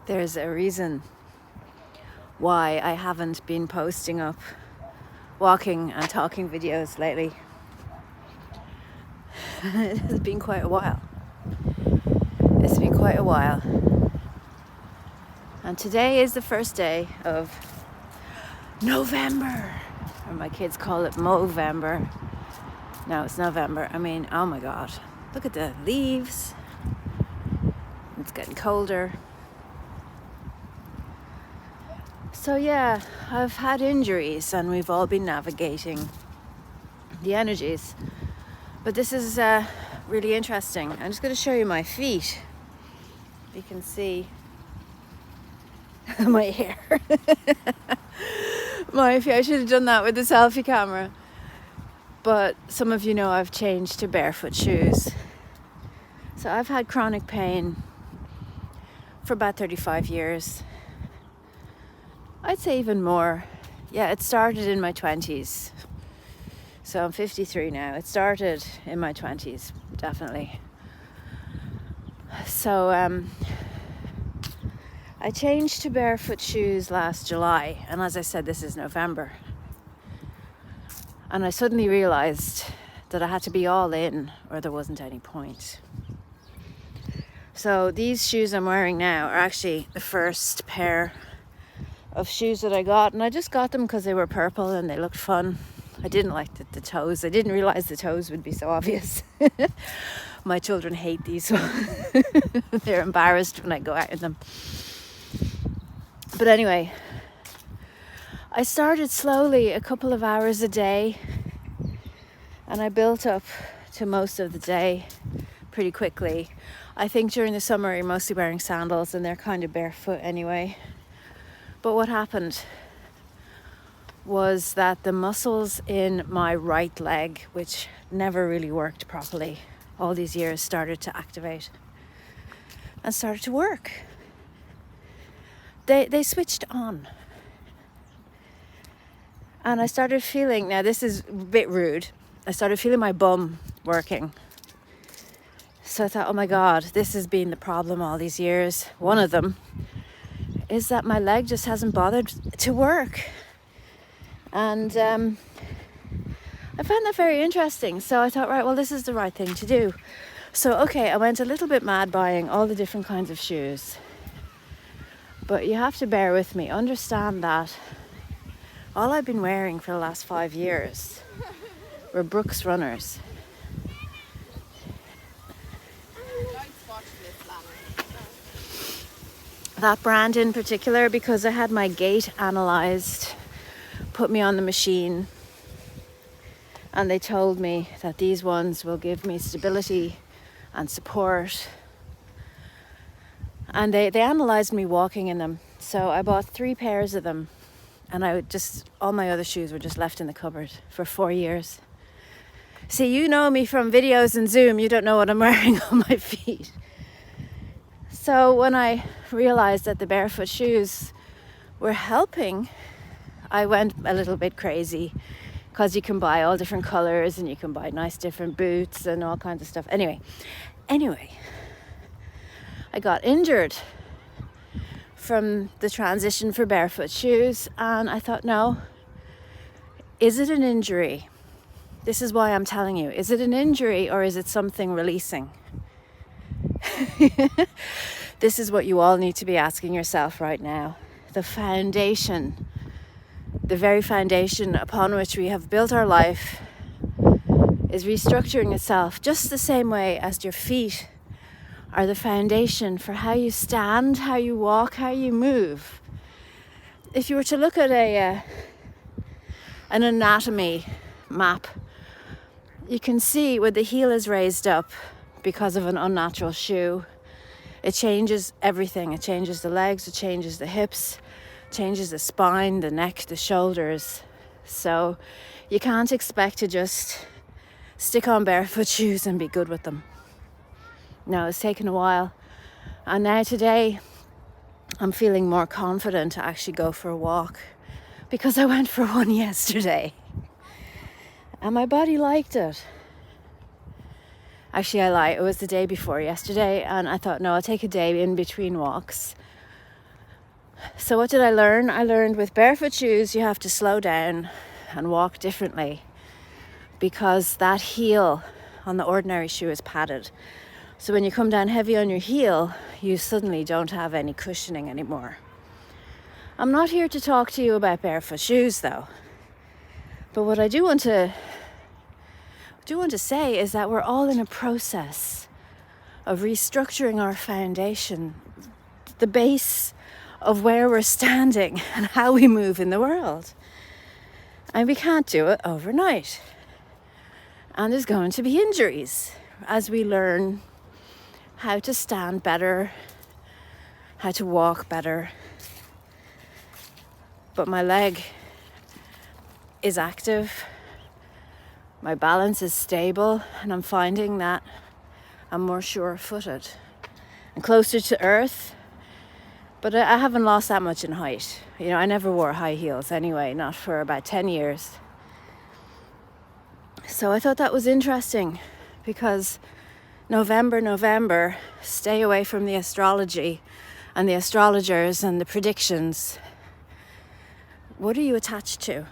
There's a reason why I haven't been posting up walking and talking videos lately. It has been quite a while. It's been quite a while. And today is the first day of November. Or my kids call it Movember. No, it's November. I mean, oh my God. Look at the leaves. It's getting colder. So yeah, I've had injuries and we've all been navigating the energies. But this is really interesting. I'm just going to show you my feet. You can see my hair. My feet. I should have done that with the selfie camera. But some of you know I've changed to barefoot shoes. So I've had chronic pain for about 35 years. I'd say even more. Yeah, it started in my 20s. So I'm 53 now. It started in my 20s, definitely. So I changed to barefoot shoes last July. And as I said, this is November. And I suddenly realized that I had to be all in or there wasn't any point. So these shoes I'm wearing now are actually the first pair of shoes that I got, and I just got them because they were purple and they looked fun. I didn't like the toes. I didn't realize the toes would be so obvious. My children hate these. They're embarrassed when I go out in them. But anyway, I started slowly, a couple of hours a day, and I built up to most of the day pretty quickly. I think during the summer you're mostly wearing sandals and they're kind of barefoot anyway. But what happened was that the muscles in my right leg, which never really worked properly all these years, started to activate and started to work. They switched on. And I started feeling, now this is a bit rude, I started feeling my bum working. So I thought, oh my God, this has been the problem all these years. One of them is that my leg just hasn't bothered to work. And I found that very interesting. So I thought, right, well, this is the right thing to do. So, okay, I went a little bit mad buying all the different kinds of shoes. But you have to bear with me. Understand that all I've been wearing for the last 5 years were Brooks runners. That brand in particular, because I had my gait analysed, put me on the machine, and they told me that these ones will give me stability and support. And they analysed me walking in them. So I bought 3 pairs of them, and all my other shoes were just left in the cupboard for 4 years. See, you know me from videos and Zoom, you don't know what I'm wearing on my feet. So when I realized that the barefoot shoes were helping, I went a little bit crazy, because you can buy all different colors and you can buy nice different boots and all kinds of stuff. Anyway, I got injured from the transition for barefoot shoes, and I thought, no, is it an injury? This is why I'm telling you. Is it an injury or is it something releasing? This is what you all need to be asking yourself right now. The foundation, the very foundation upon which we have built our life, is restructuring itself just the same way as your feet are the foundation for how you stand, how you walk, how you move. If you were to look at an anatomy map, you can see where the heel is raised up because of an unnatural shoe. It changes everything. It changes the legs, it changes the hips, changes the spine, the neck, the shoulders. So you can't expect to just stick on barefoot shoes and be good with them. No, it's taken a while. And now today, I'm feeling more confident to actually go for a walk, because I went for one yesterday and my body liked it. Actually, I lie. It was the day before yesterday, and I thought, no, I'll take a day in between walks So what did I learn? I learned with barefoot shoes you have to slow down and walk differently, because that heel on the ordinary shoe is padded. So when you come down heavy on your heel, you suddenly don't have any cushioning anymore. I'm not here to talk to you about barefoot shoes though. But what I do want to say is that we're all in a process of restructuring our foundation, the base of where we're standing and how we move in the world. And we can't do it overnight. And there's going to be injuries as we learn how to stand better, how to walk better. But my leg is active, my balance is stable, and I'm finding that I'm more sure-footed and closer to earth. But I haven't lost that much in height. You know, I never wore high heels anyway, not for about 10 years. So I thought that was interesting, because November, stay away from the astrology and the astrologers and the predictions. What are you attached to?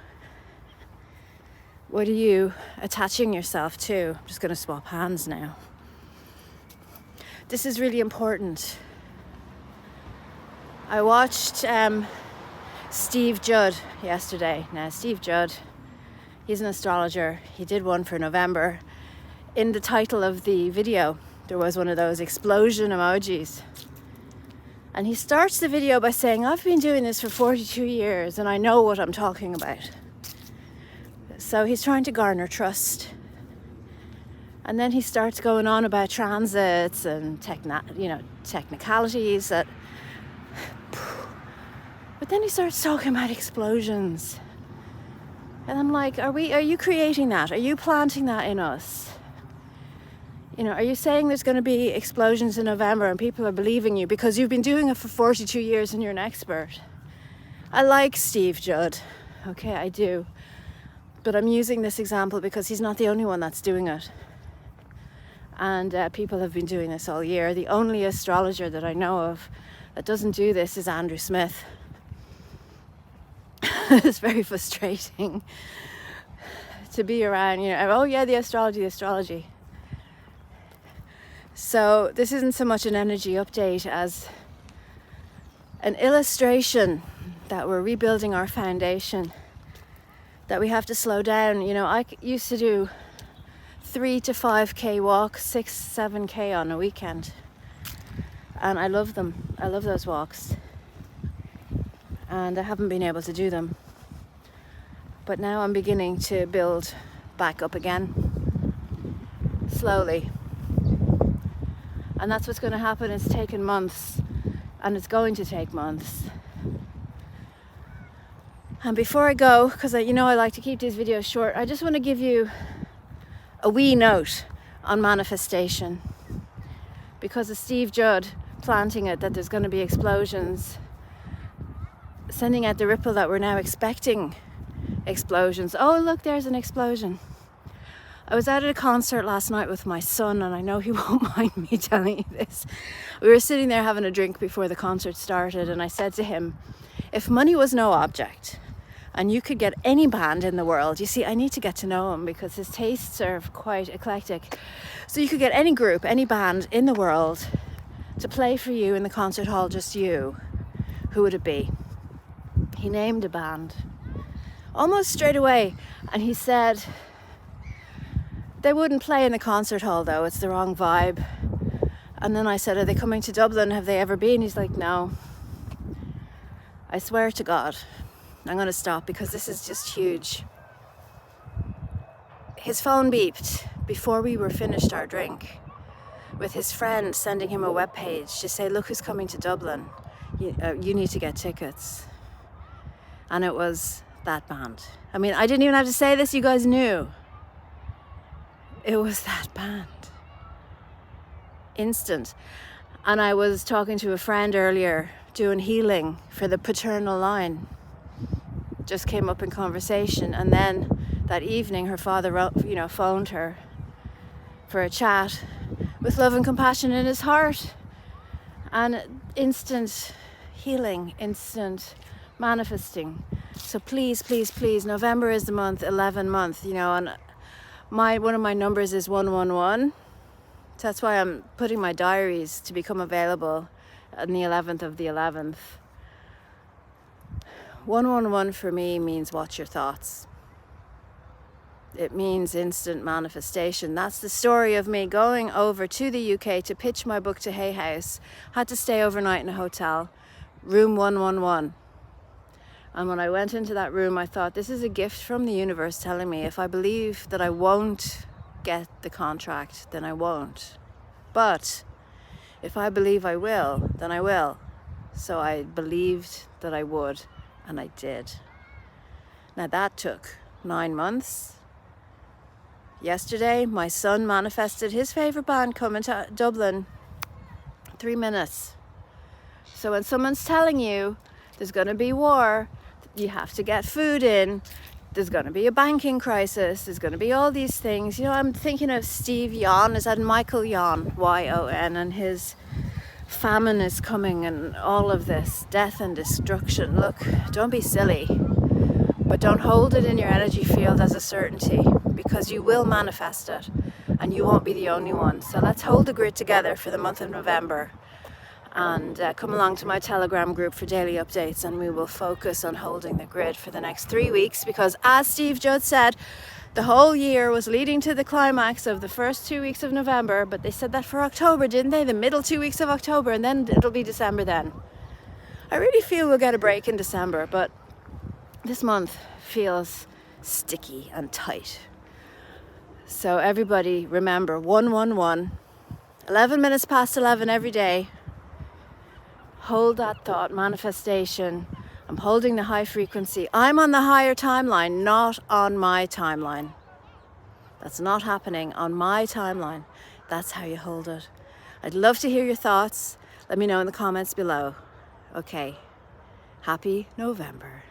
What are you attaching yourself to? I'm just going to swap hands now. This is really important. I watched Steve Judd yesterday. Now, Steve Judd, he's an astrologer. He did one for November. In the title of the video, there was one of those explosion emojis. And he starts the video by saying, I've been doing this for 42 years and I know what I'm talking about. So he's trying to garner trust. And then he starts going on about transits and technicalities that. But then he starts talking about explosions. And I'm like, are you creating that? Are you planting that in us? You know, are you saying there's going to be explosions in November and people are believing you because you've been doing it for 42 years and you're an expert? I like Steve Judd. Okay, I do. But I'm using this example because he's not the only one that's doing it. And people have been doing this all year. The only astrologer that I know of that doesn't do this is Andrew Smith. It's very frustrating to be around, you know, oh yeah, the astrology. So this isn't so much an energy update as an illustration that we're rebuilding our foundation, that we have to slow down. You know, I used to do 3 to 5k walks, 6-7k on a weekend, and I love them. I love those walks, and I haven't been able to do them, but now I'm beginning to build back up again, slowly. And that's what's going to happen. It's taken months, and it's going to take months. And before I go, because I like to keep these videos short, I just want to give you a wee note on manifestation, because of Steve Judd planting it that there's going to be explosions, sending out the ripple that we're now expecting explosions. Oh, look, there's an explosion. I was out at a concert last night with my son, and I know he won't mind me telling you this. We were sitting there having a drink before the concert started, and I said to him, if money was no object and you could get any band in the world, you see, I need to get to know him because his tastes are quite eclectic. So you could get any group, any band in the world to play for you in the concert hall, just you, who would it be? He named a band almost straight away, and he said, they wouldn't play in the concert hall though, it's the wrong vibe. And then I said, are they coming to Dublin? Have they ever been? He's like, no. I swear to God, I'm going to stop because this is just huge. His phone beeped before we were finished our drink, with his friend sending him a webpage to say, look who's coming to Dublin. You need to get tickets. And it was that band. I mean, I didn't even have to say this, you guys knew. It was that band. Instant. And I was talking to a friend earlier, doing healing for the paternal line. Just came up in conversation. And then that evening, her father, phoned her for a chat with love and compassion in his heart. And instant, healing, instant manifesting. So please, please, please, November is the month, 11 month, you know, and one of my numbers is 111. So that's why I'm putting my diaries to become available on the 11th of the 11th. 111 for me means watch your thoughts. It means instant manifestation. That's the story of me going over to the UK to pitch my book to Hay House. Had to stay overnight in a hotel, room 111. And when I went into that room, I thought, this is a gift from the universe telling me if I believe that I won't get the contract, then I won't. But if I believe I will, then I will. So I believed that I would, and I did. Now that took 9 months. Yesterday, my son manifested his favourite band coming to Dublin. 3 minutes. So when someone's telling you there's going to be war, you have to get food in, there's going to be a banking crisis, there's going to be all these things. You know, I'm thinking of Steve Yon, is that Michael Yon, Y-O-N, and his famine is coming and all of this death and destruction. Look, don't be silly, but don't hold it in your energy field as a certainty, because you will manifest it and you won't be the only one. So let's hold the grid together for the month of November, and come along to my Telegram group for daily updates, and we will focus on holding the grid for the next 3 weeks, because as Steve Judd said, the whole year was leading to the climax of the first 2 weeks of November, but they said that for October, didn't they? The middle 2 weeks of October, and then it'll be December then. I really feel we'll get a break in December, but this month feels sticky and tight. So everybody remember, 111, 11 minutes past 11 every day. Hold that thought, manifestation. I'm holding the high frequency. I'm on the higher timeline, not on my timeline. That's not happening on my timeline. That's how you hold it. I'd love to hear your thoughts. Let me know in the comments below. Okay. Happy November.